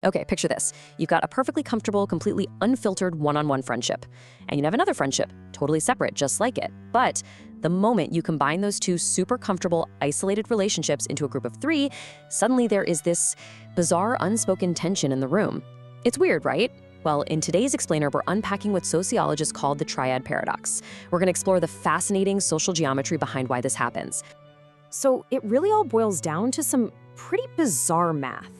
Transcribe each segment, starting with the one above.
Okay, picture this. You've got a perfectly comfortable, completely unfiltered one-on-one friendship. And you have another friendship, totally separate, just like it. But the moment you combine those two super comfortable, isolated relationships into a group of three, suddenly there is this bizarre, unspoken tension in the room. It's weird, right? Well, in today's Explainer, we're unpacking what sociologists call the triad paradox. We're going to explore the fascinating social geometry behind why this happens. So it really all boils down to some pretty bizarre math.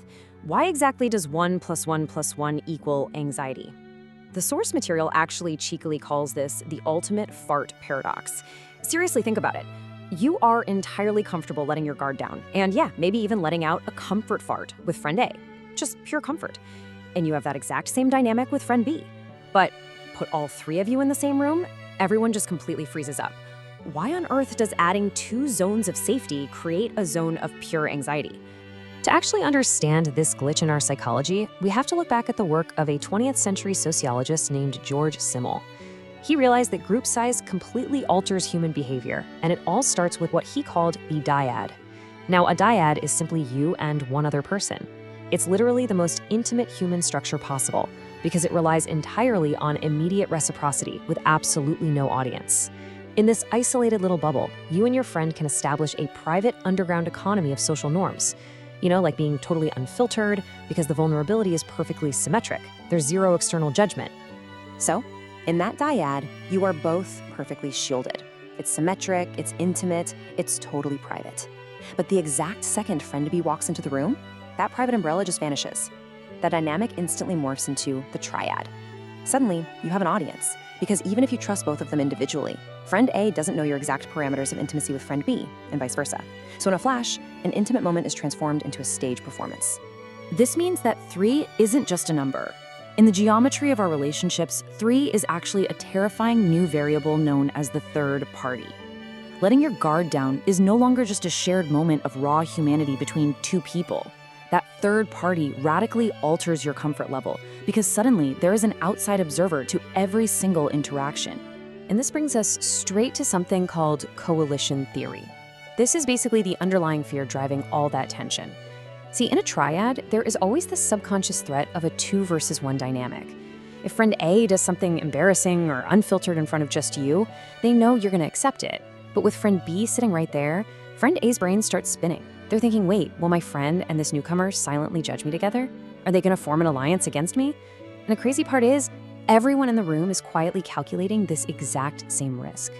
Why exactly does 1 + 1 + 1 equal anxiety? The source material actually cheekily calls this the ultimate fart paradox. Seriously, think about it. You are entirely comfortable letting your guard down, and yeah, maybe even letting out a comfort fart with friend A. Just pure comfort. And you have that exact same dynamic with friend B. But put all three of you in the same room, everyone just completely freezes up. Why on earth does adding two zones of safety create a zone of pure anxiety? To actually understand this glitch in our psychology, we have to look back at the work of a 20th century sociologist named George Simmel. He realized that group size completely alters human behavior, and it all starts with what he called the dyad. Now, a dyad is simply you and one other person. It's literally the most intimate human structure possible because it relies entirely on immediate reciprocity with absolutely no audience. In this isolated little bubble, you and your friend can establish a private underground economy of social norms. Like being totally unfiltered because the vulnerability is perfectly symmetric. There's zero external judgment. So, in that dyad, you are both perfectly shielded. It's symmetric, it's intimate, it's totally private. But the exact second friend B walks into the room, that private umbrella just vanishes. That dynamic instantly morphs into the triad. Suddenly, you have an audience, because even if you trust both of them individually, friend A doesn't know your exact parameters of intimacy with friend B, and vice versa. So in a flash, an intimate moment is transformed into a stage performance. This means that 3 isn't just a number. In the geometry of our relationships, 3 is actually a terrifying new variable known as the third party. Letting your guard down is no longer just a shared moment of raw humanity between two people. That third party radically alters your comfort level because suddenly there is an outside observer to every single interaction. And this brings us straight to something called coalition theory. This is basically the underlying fear driving all that tension. See, in a triad, there is always the subconscious threat of a 2 versus 1 dynamic. If friend A does something embarrassing or unfiltered in front of just you, they know you're going to accept it. But with friend B sitting right there, friend A's brain starts spinning. They're thinking, wait, will my friend and this newcomer silently judge me together? Are they going to form an alliance against me? And the crazy part is, everyone in the room is quietly calculating this exact same risk.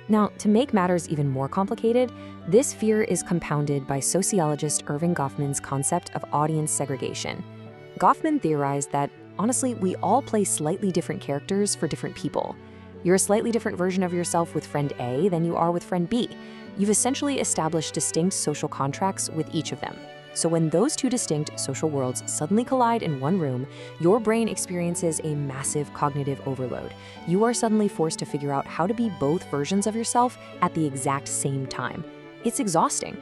Now, to make matters even more complicated, this fear is compounded by sociologist Erving Goffman's concept of audience segregation. Goffman theorized that, honestly, we all play slightly different characters for different people. You're a slightly different version of yourself with friend A than you are with friend B. You've essentially established distinct social contracts with each of them. So when those two distinct social worlds suddenly collide in one room, your brain experiences a massive cognitive overload. You are suddenly forced to figure out how to be both versions of yourself at the exact same time. It's exhausting.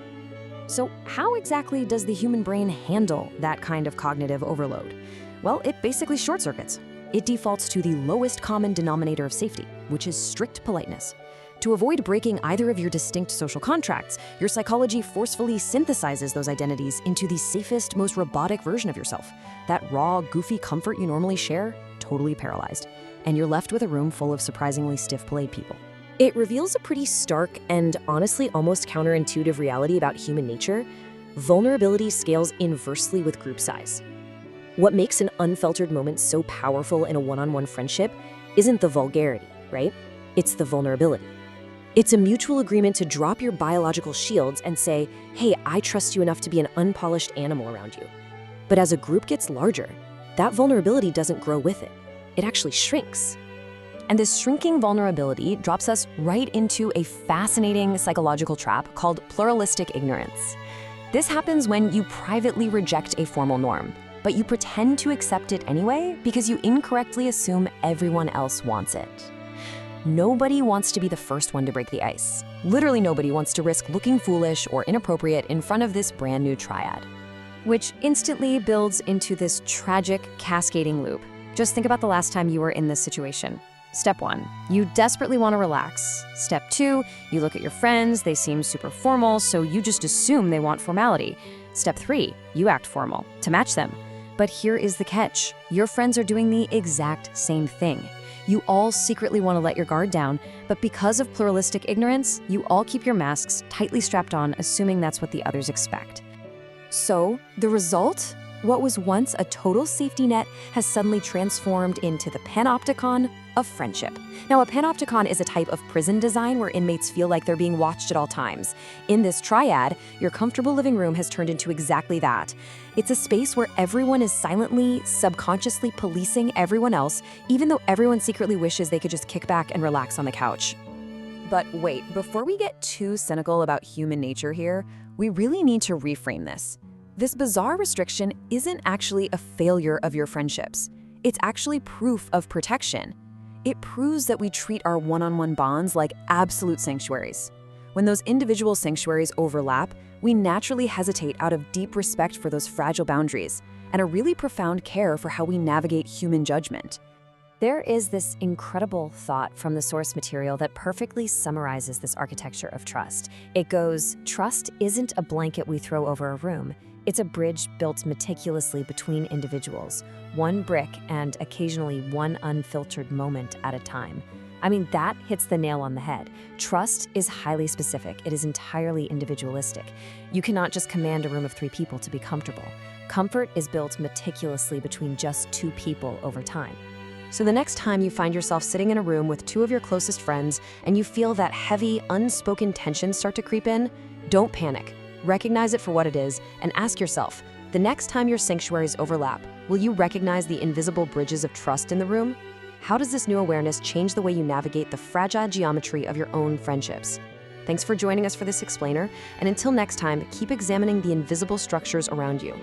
So how exactly does the human brain handle that kind of cognitive overload? Well, it basically short circuits. It defaults to the lowest common denominator of safety, which is strict politeness. To avoid breaking either of your distinct social contracts, your psychology forcefully synthesizes those identities into the safest, most robotic version of yourself. That raw, goofy comfort you normally share, totally paralyzed. And you're left with a room full of surprisingly stiff, polite people. It reveals a pretty stark and honestly almost counterintuitive reality about human nature. Vulnerability scales inversely with group size. What makes an unfiltered moment so powerful in a one-on-one friendship isn't the vulgarity, right? It's the vulnerability. It's a mutual agreement to drop your biological shields and say, hey, I trust you enough to be an unpolished animal around you. But as a group gets larger, that vulnerability doesn't grow with it. It actually shrinks. And this shrinking vulnerability drops us right into a fascinating psychological trap called pluralistic ignorance. This happens when you privately reject a formal norm, but you pretend to accept it anyway because you incorrectly assume everyone else wants it. Nobody wants to be the first one to break the ice. Literally nobody wants to risk looking foolish or inappropriate in front of this brand new triad, which instantly builds into this tragic cascading loop. Just think about the last time you were in this situation. Step 1, you desperately want to relax. Step 2, you look at your friends, they seem super formal, so you just assume they want formality. Step 3, you act formal to match them. But here is the catch. Your friends are doing the exact same thing. You all secretly want to let your guard down, but because of pluralistic ignorance, you all keep your masks tightly strapped on, assuming that's what the others expect. So, the result? What was once a total safety net has suddenly transformed into the panopticon of friendship. Now, a panopticon is a type of prison design where inmates feel like they're being watched at all times. In this triad, your comfortable living room has turned into exactly that. It's a space where everyone is silently, subconsciously policing everyone else, even though everyone secretly wishes they could just kick back and relax on the couch. But wait, before we get too cynical about human nature here, we really need to reframe this. This bizarre restriction isn't actually a failure of your friendships. It's actually proof of protection. It proves that we treat our one-on-one bonds like absolute sanctuaries. When those individual sanctuaries overlap, we naturally hesitate out of deep respect for those fragile boundaries and a really profound care for how we navigate human judgment. There is this incredible thought from the source material that perfectly summarizes this architecture of trust. It goes, trust isn't a blanket we throw over a room. It's a bridge built meticulously between individuals, one brick and occasionally one unfiltered moment at a time. I mean, that hits the nail on the head. Trust is highly specific. It is entirely individualistic. You cannot just command a room of 3 people to be comfortable. Comfort is built meticulously between just 2 people over time. So the next time you find yourself sitting in a room with 2 of your closest friends and you feel that heavy, unspoken tension start to creep in, don't panic. Recognize it for what it is and ask yourself, the next time your sanctuaries overlap, will you recognize the invisible bridges of trust in the room? How does this new awareness change the way you navigate the fragile geometry of your own friendships? Thanks for joining us for this explainer, and until next time, keep examining the invisible structures around you.